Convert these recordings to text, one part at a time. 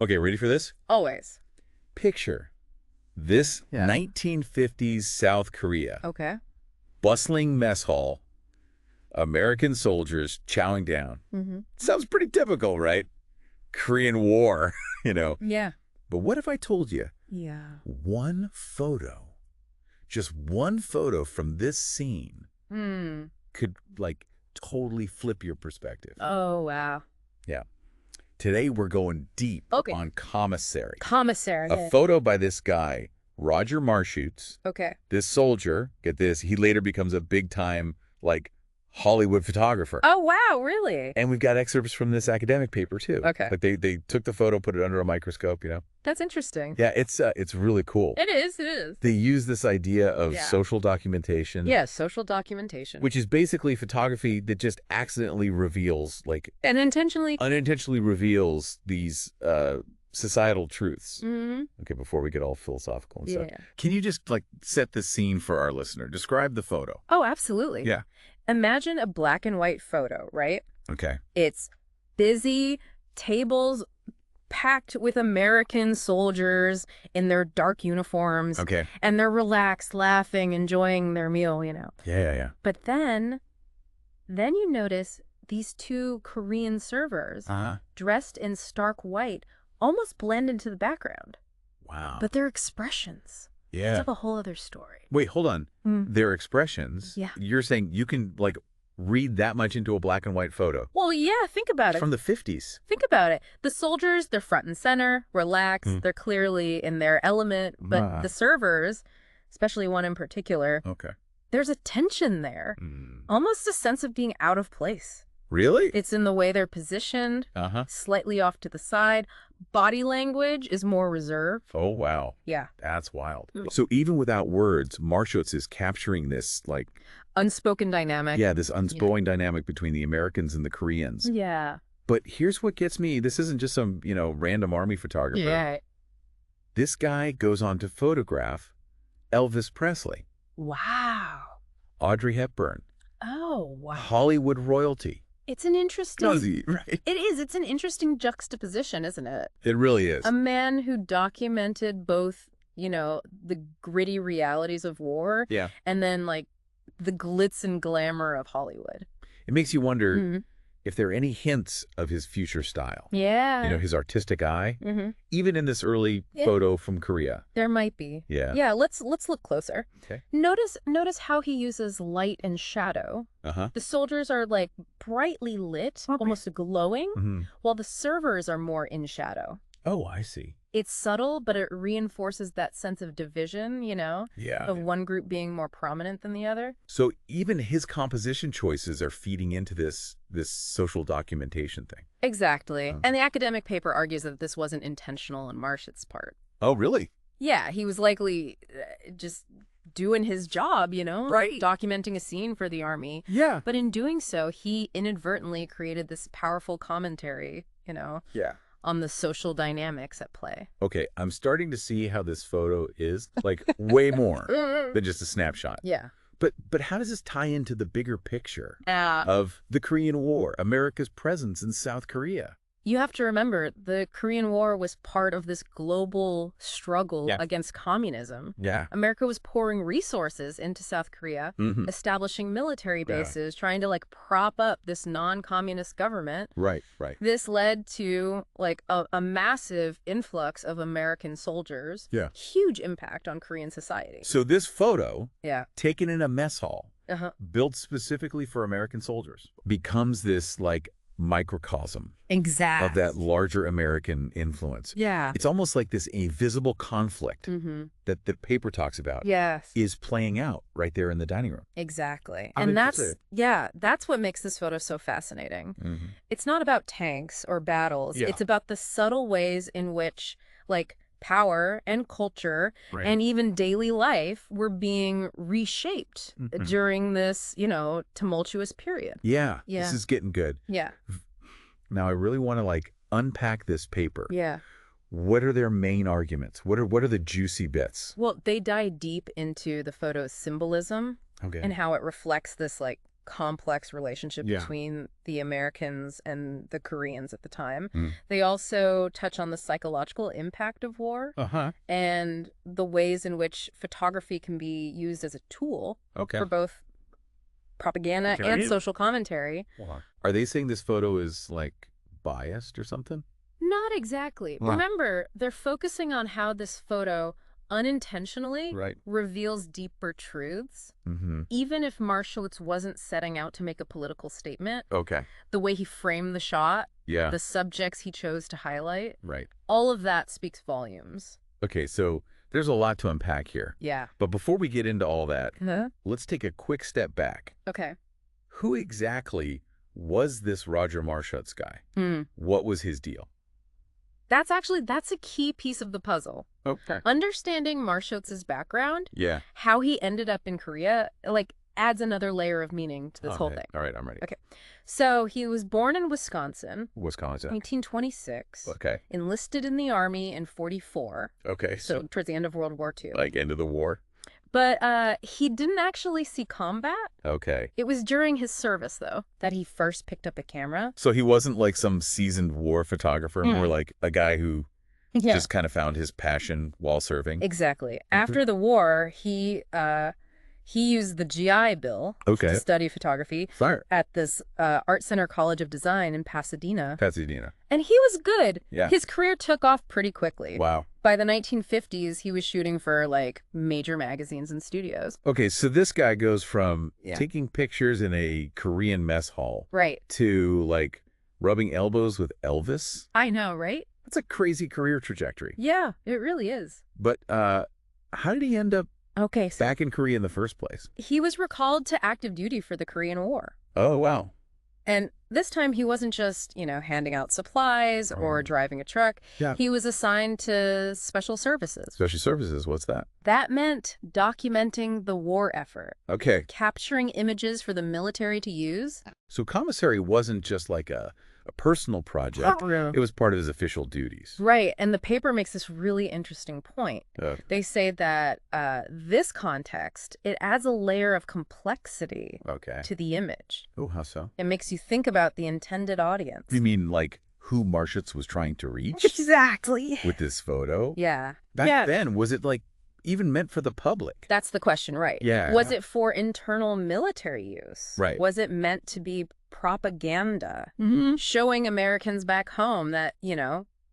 Okay, ready for this? Always. Picture this 1950s South Korea. Okay. Bustling mess hall. American soldiers chowing down. Mm-hmm. Sounds pretty typical, right? Korean War, you know. Yeah. But what if I told you Yeah. one photo, just one photo from this scene could, like, totally flip your perspective? Oh, wow. Yeah. Today we're going deep on Commissary. Commissary. A photo by this guy, Roger Marshutz. Okay. This soldier, get this, he later becomes a big-time, like, Hollywood photographer. Oh, wow, really? And we've got excerpts from this academic paper, too. Okay. Like, they took the photo, put it under a microscope, you know? That's interesting. Yeah, it's really cool. It is. They use this idea of social documentation. Yeah, social documentation. Which is basically photography that just accidentally reveals, like... Unintentionally reveals these societal truths. Mm-hmm. Okay, before we get all philosophical and stuff. Yeah. Can you just, like, set the scene for our listener? Describe the photo. Oh, absolutely. Yeah. Imagine a black and white photo, right? Okay. It's busy, tables packed with American soldiers in their dark uniforms. Okay. And they're relaxed, laughing, enjoying their meal, you know. Yeah. But then you notice these two Korean servers dressed in stark white almost blend into the background. Wow. But their expressions tell a whole other story. Wait, hold on. Their expressions? Yeah. You're saying you can, like, read that much into a black and white photo? Well, yeah, think about it. From the 50s. Think about it. The soldiers, they're front and center, relaxed. They're clearly in their element. But the servers, especially one in particular, there's a tension there. Almost a sense of being out of place. Really? It's in the way they're positioned, slightly off to the side. Body language is more reserved. Oh, wow. Yeah. That's wild. So even without words, Marshutz is capturing this, like... unspoken dynamic. Yeah, this unspoken dynamic between the Americans and the Koreans. Yeah. But here's what gets me. This isn't just some, random army photographer. Yeah. This guy goes on to photograph Elvis Presley. Wow. Audrey Hepburn. Oh, wow. Hollywood royalty. It's an interesting... right? It is. It's an interesting juxtaposition, isn't it? It really is. A man who documented both, the gritty realities of war and then, like, the glitz and glamour of Hollywood. It makes you wonder if there are any hints of his future style. Yeah. His artistic eye, even in this early photo from Korea. There might be. Yeah. Yeah, let's look closer. Okay. Notice how he uses light and shadow. The soldiers are, like, brightly lit, almost glowing, while the servers are more in shadow. Oh, I see. It's subtle, but it reinforces that sense of division, of one group being more prominent than the other. So even his composition choices are feeding into this social documentation thing. Exactly. And the academic paper argues that this wasn't intentional on Marshutz's part. Oh, really? Yeah, he was likely just doing his job, Right. documenting a scene for the army. Yeah. But in doing so, he inadvertently created this powerful commentary, on the social dynamics at play. Okay, I'm starting to see how this photo is, like, way more than just a snapshot. Yeah. But how does this tie into the bigger picture of the Korean War, America's presence in South Korea? You have to remember, the Korean War was part of this global struggle against communism. Yeah. America was pouring resources into South Korea, establishing military bases, trying to, like, prop up this non-communist government. Right. This led to, like, a massive influx of American soldiers. Yeah. Huge impact on Korean society. So this photo, taken taken in a mess hall, built specifically for American soldiers, becomes this, like, microcosm Exactly. of that larger American influence. Yeah. It's almost like this invisible conflict that the paper talks about Yes. is playing out right there in the dining room. Exactly. I'm And interested. that's what makes this photo so fascinating. It's not about tanks or battles. Yeah. It's about the subtle ways in which, like, power and culture and even daily life were being reshaped during this, tumultuous period. Yeah, Yeah. this is getting good. Yeah. Now, I really want to, like, unpack this paper. Yeah. What are their main arguments? What are the juicy bits? Well, they dive deep into the photo's symbolism Okay. and how it reflects this, like, complex relationship between the Americans and the Koreans at the time. They also touch on the psychological impact of war and the ways in which photography can be used as a tool for both propaganda and social commentary. Are they saying this photo is, like, biased or something? Not exactly. Remember, they're focusing on how this photo unintentionally reveals deeper truths. Even if Marshutz wasn't setting out to make a political statement, the way he framed the shot, the subjects he chose to highlight, all of that speaks volumes. Okay, so there's a lot to unpack here. Yeah. But before we get into all that, let's take a quick step back. Okay. Who exactly was this Roger Marshutz guy? What was his deal? That's a key piece of the puzzle. Okay. Understanding Marshutz's background, Yeah. how he ended up in Korea, like, adds another layer of meaning to this whole thing. All right, I'm ready. Okay. So he was born in Wisconsin. 1926. Okay. Enlisted in the Army in 1944. Okay. So towards the end of World War II. Like end of the war? But he didn't actually see combat. Okay. It was during his service, though, that he first picked up a camera. So he wasn't like some seasoned war photographer, more like a guy who just kind of found his passion while serving? Exactly. After the war, he used the GI Bill to study photography at this Art Center College of Design in Pasadena. And he was good. Yeah. His career took off pretty quickly. Wow. By the 1950s, he was shooting for, like, major magazines and studios. Okay, so this guy goes from taking pictures in a Korean mess hall to, like, rubbing elbows with Elvis. I know, right? That's a crazy career trajectory. Yeah, it really is. But how did he end up back in Korea in the first place? He was recalled to active duty for the Korean War. Oh, wow. And this time he wasn't just, handing out supplies or driving a truck. Yeah. He was assigned to special services. Special services, what's that? That meant documenting the war effort. Okay. Capturing images for the military to use. So Commissary wasn't just like a personal project. It was part of his official duties. Right. And the paper makes this really interesting point. They say that this context, it adds a layer of complexity to the image. Oh, how so? It makes you think about the intended audience. You mean like who Marshutz was trying to reach? Exactly. With this photo? Yeah. Back then, was it like even meant for the public? That's the question, right? Yeah. Was it for internal military use? Right. Was it meant to be propaganda, showing Americans back home that,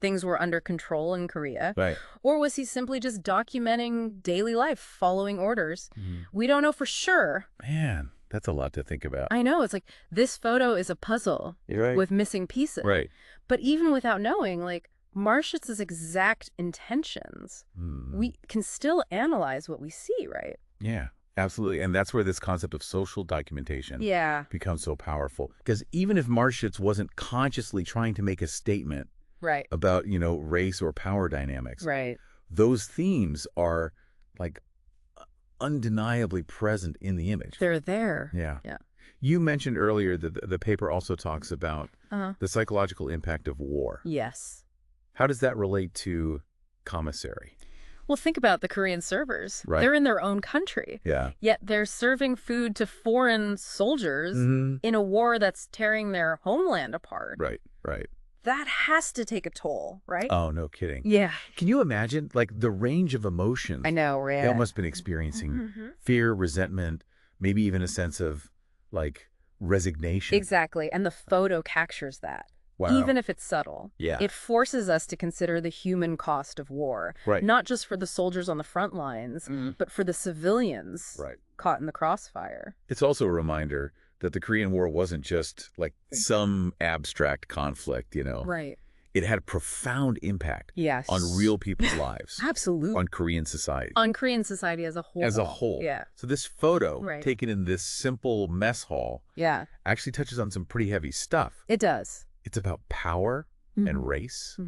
things were under control in Korea? Right. Or was he simply just documenting daily life, following orders? We don't know for sure. Man, that's a lot to think about. I know. It's like this photo is a puzzle with missing pieces. Right. But even without knowing, like, Marshutz's exact intentions, we can still analyze what we see, right? Yeah. Absolutely. And that's where this concept of social documentation becomes so powerful. Because even if Marshutz wasn't consciously trying to make a statement about, race or power dynamics, those themes are like undeniably present in the image. They're there. Yeah. You mentioned earlier that the paper also talks about the psychological impact of war. Yes. How does that relate to Commissary? Well, think about the Korean servers. Right. They're in their own country. Yeah. Yet they're serving food to foreign soldiers in a war that's tearing their homeland apart. Right. That has to take a toll, right? Oh, no kidding. Yeah. Can you imagine, like, the range of emotions? I know, right? They must have been experiencing fear, resentment, maybe even a sense of, like, resignation. Exactly. And the photo captures that. Wow. Even if it's subtle. Yeah. It forces us to consider the human cost of war. Right. Not just for the soldiers on the front lines, but for the civilians caught in the crossfire. It's also a reminder that the Korean War wasn't just like some abstract conflict, Right. It had a profound impact on real people's lives. Absolutely. On Korean society. On Korean society as a whole. As a whole. Yeah. So this photo, taken in this simple mess hall, actually touches on some pretty heavy stuff. It does. It's about power and race,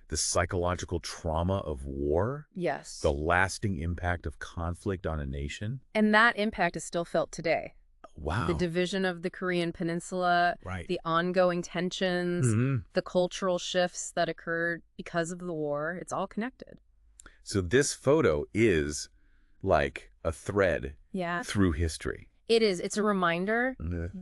the psychological trauma of war, the lasting impact of conflict on a nation. And that impact is still felt today. Wow. The division of the Korean peninsula, the ongoing tensions, the cultural shifts that occurred because of the war, it's all connected. So this photo is like a thread through history. It is. It's a reminder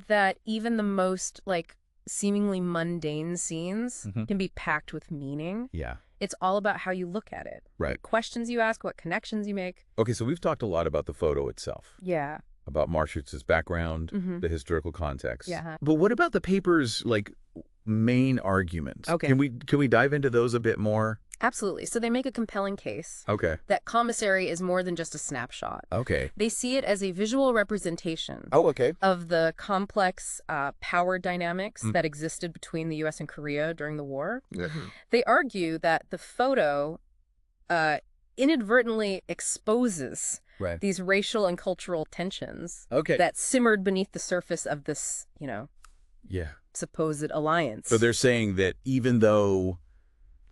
that even the most, like, seemingly mundane scenes can be packed with meaning. Yeah. It's all about how you look at it. Right. What questions you ask, what connections you make. Okay, so we've talked a lot about the photo itself. Yeah. About Marshutz's background, the historical context. Yeah. But what about the paper's, like, main arguments? Okay. Can we dive into those a bit more? Absolutely. So they make a compelling case that Commissary is more than just a snapshot. Okay. They see it as a visual representation of the complex power dynamics that existed between the U.S. and Korea during the war. They argue that the photo inadvertently exposes these racial and cultural tensions that simmered beneath the surface of this, supposed alliance. So they're saying that even though,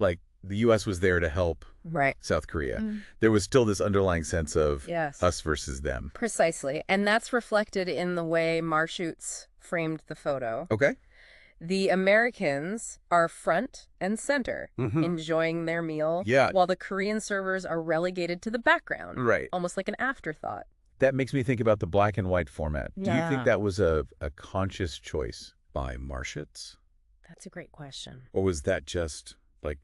like, the U.S. was there to help South Korea, there was still this underlying sense of us versus them. Precisely. And that's reflected in the way Marshutz framed the photo. Okay. The Americans are front and center, enjoying their meal, while the Korean servers are relegated to the background, almost like an afterthought. That makes me think about the black and white format. Do you think that was a conscious choice by Marshutz? That's a great question. Or was that just, like,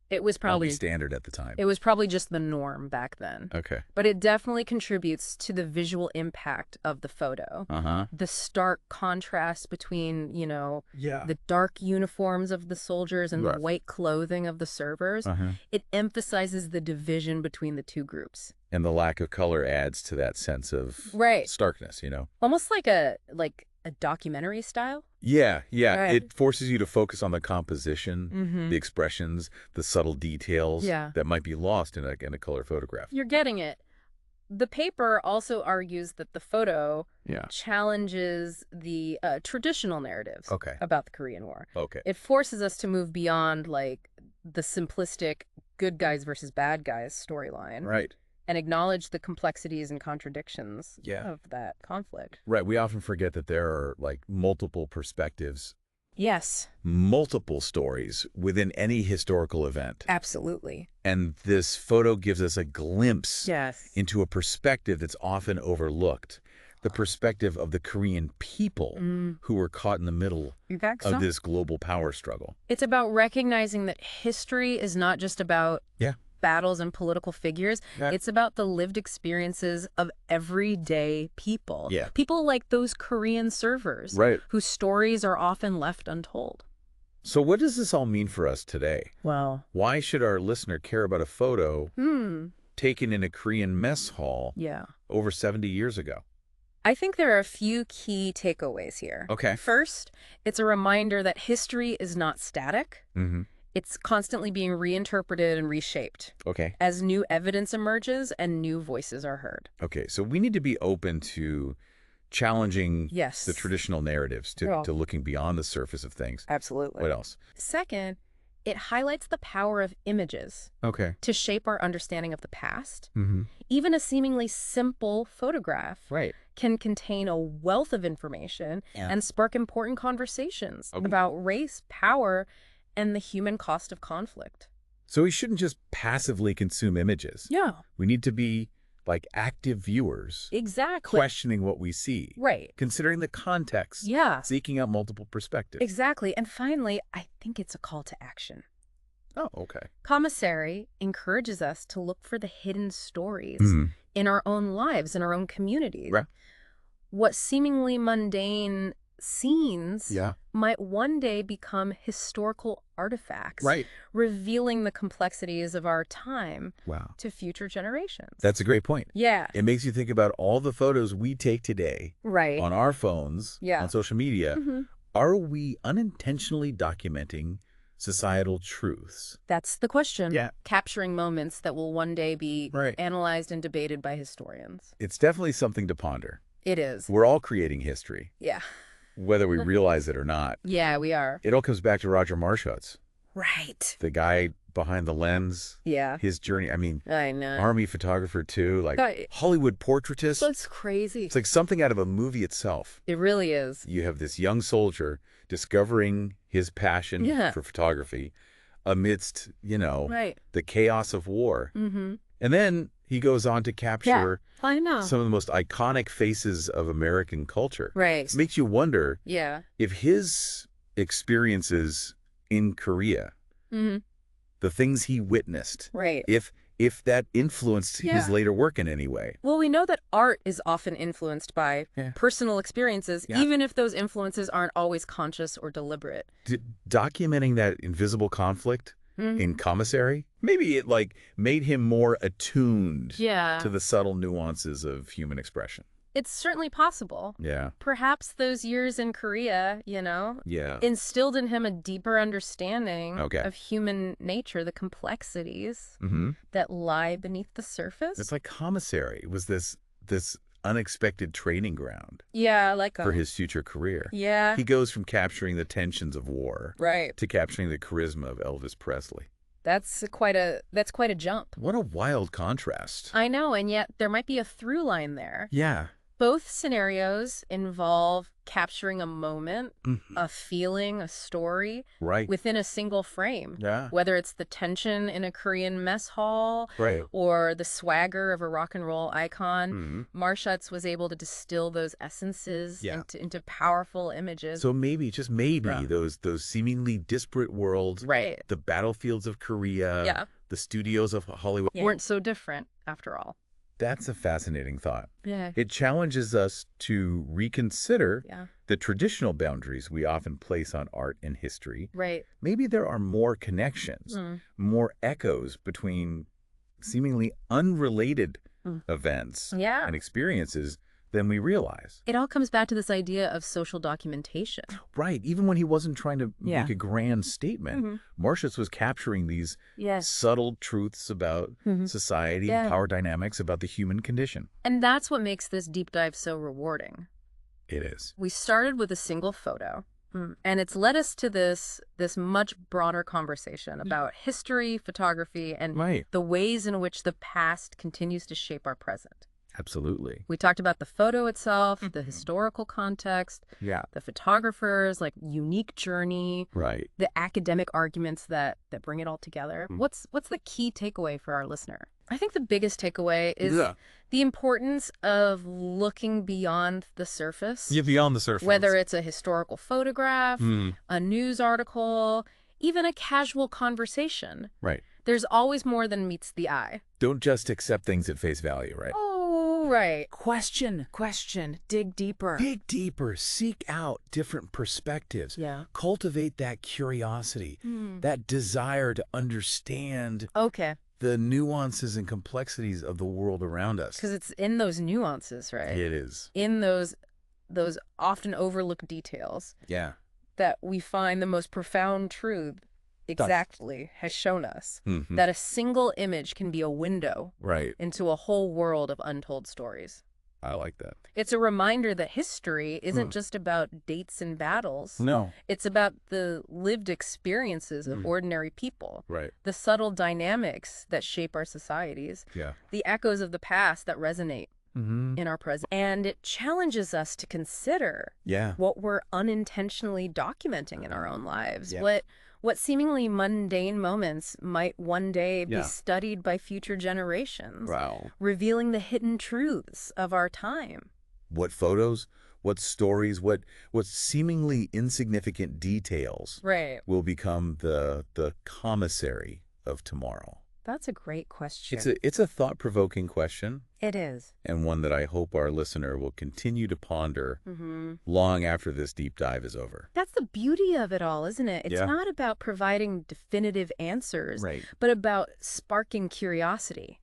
it was probably standard at the time? It was probably just the norm back then. Okay. But it definitely contributes to the visual impact of the photo. The stark contrast between, the dark uniforms of the soldiers and the white clothing of the servers. It emphasizes the division between the two groups. And the lack of color adds to that sense of starkness, Almost like a documentary style? Yeah. It forces you to focus on the composition, the expressions, the subtle details that might be lost in a color photograph. You're getting it. The paper also argues that the photo challenges the traditional narratives about the Korean War. It forces us to move beyond, like, the simplistic good guys versus bad guys storyline. And acknowledge the complexities and contradictions of that conflict. We often forget that there are, like, multiple perspectives. Yes. Multiple stories within any historical event. Absolutely. And this photo gives us a glimpse into a perspective that's often overlooked. The perspective of the Korean people who were caught in the middle of this global power struggle. It's about recognizing that history is not just about battles and political figures. It's about the lived experiences of everyday people. People like those Korean servers whose stories are often left untold. So what does this all mean for us today? Well, why should our listener care about a photo taken in a Korean mess hall over 70 years ago? I think there are a few key takeaways here. First, it's a reminder that history is not static. It's constantly being reinterpreted and reshaped as new evidence emerges and new voices are heard. So we need to be open to challenging the traditional narratives, to looking beyond the surface of things. Absolutely. What else? Second, it highlights the power of images to shape our understanding of the past. Even a seemingly simple photograph can contain a wealth of information and spark important conversations about race, power, and the human cost of conflict. So we shouldn't just passively consume images. We need to be, like, active viewers. Questioning what we see. Considering the context. Seeking out multiple perspectives. Exactly. And finally, I think it's a call to action. Oh, Commissary encourages us to look for the hidden stories in our own lives, in our own communities. What seemingly mundane scenes might one day become historical artifacts, revealing the complexities of our time to future generations. That's a great point. Yeah. It makes you think about all the photos we take today on our phones, on social media. Are we unintentionally documenting societal truths? That's the question. Capturing moments that will one day be analyzed and debated by historians. It's definitely something to ponder. It is. We're all creating history. Whether we realize it or not. Yeah, we are. It all comes back to Roger Marshutz. Right. The guy behind the lens. His journey. I mean, I know. Army photographer too, like Hollywood portraitist. That's crazy. It's like something out of a movie itself. It really is. You have this young soldier discovering his passion for photography amidst, the chaos of war. And then He goes on to capture I know. some of the most iconic faces of American culture. Right. It makes you wonder if his experiences in Korea, the things he witnessed, if that influenced his later work in any way. Well, we know that art is often influenced by personal experiences, even if those influences aren't always conscious or deliberate. Documenting that invisible conflict in Commissary, maybe it made him more attuned to the subtle nuances of human expression. It's certainly possible. Yeah. Perhaps those years in Korea, instilled in him a deeper understanding of human nature, the complexities that lie beneath the surface. It's like Commissary was this unexpected training ground for his future career. Yeah. He goes from capturing the tensions of war to capturing the charisma of Elvis Presley. That's quite a jump. What a wild contrast. I know, and yet there might be a through line there. Yeah. Both scenarios involve capturing a moment, a feeling, a story within a single frame. Yeah. Whether it's the tension in a Korean mess hall or the swagger of a rock and roll icon, Marshutz was able to distill those essences into powerful images. So maybe, just maybe, those seemingly disparate worlds, the battlefields of Korea, the studios of Hollywood, weren't so different after all. That's a fascinating thought. Yeah. It challenges us to reconsider the traditional boundaries we often place on art and history. Right. Maybe there are more connections, more echoes between seemingly unrelated events and experiences than we realize. It all comes back to this idea of social documentation. Right. Even when he wasn't trying to make a grand statement, Marshutz was capturing these subtle truths about society, power dynamics, about the human condition. And that's what makes this deep dive so rewarding. It is. We started with a single photo, and it's led us to this much broader conversation about history, photography, and the ways in which the past continues to shape our present. Absolutely. We talked about the photo itself, the historical context, the photographer's unique journey, the academic arguments that bring it all together. What's the key takeaway for our listener? I think the biggest takeaway is the importance of looking beyond the surface. Yeah, beyond the surface. Whether it's a historical photograph, a news article, even a casual conversation. Right. There's always more than meets the eye. Don't just accept things at face value, right? Right. Question. Dig deeper. Dig deeper. Seek out different perspectives. Yeah. Cultivate that curiosity, that desire to understand the nuances and complexities of the world around us. Because it's in those nuances, right? It is. In those often overlooked details that we find the most profound truth has shown us that a single image can be a window into a whole world of untold stories. I like that. It's a reminder that history isn't just about dates and battles. No. It's about the lived experiences of ordinary people. Right. The subtle dynamics that shape our societies. Yeah. The echoes of the past that resonate in our present. And it challenges us to consider what we're unintentionally documenting in our own lives. What seemingly mundane moments might one day be studied by future generations, revealing the hidden truths of our time. What photos, what stories, what seemingly insignificant details will become the commissary of tomorrow? That's a great question. It's a thought-provoking question. It is. And one that I hope our listener will continue to ponder long after this deep dive is over. That's the beauty of it all, isn't it? It's not about providing definitive answers, but about sparking curiosity,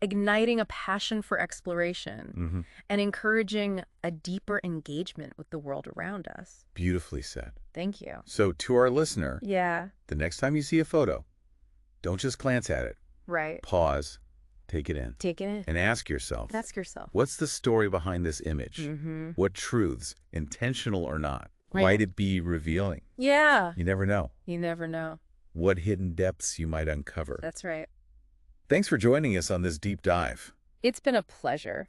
igniting a passion for exploration, and encouraging a deeper engagement with the world around us. Beautifully said. Thank you. So to our listener, the next time you see a photo, don't just glance at it. Pause. Take it in. And ask yourself. What's the story behind this image? What truths, intentional or not, might it be revealing? Yeah. You never know. What hidden depths you might uncover. That's right. Thanks for joining us on this deep dive. It's been a pleasure.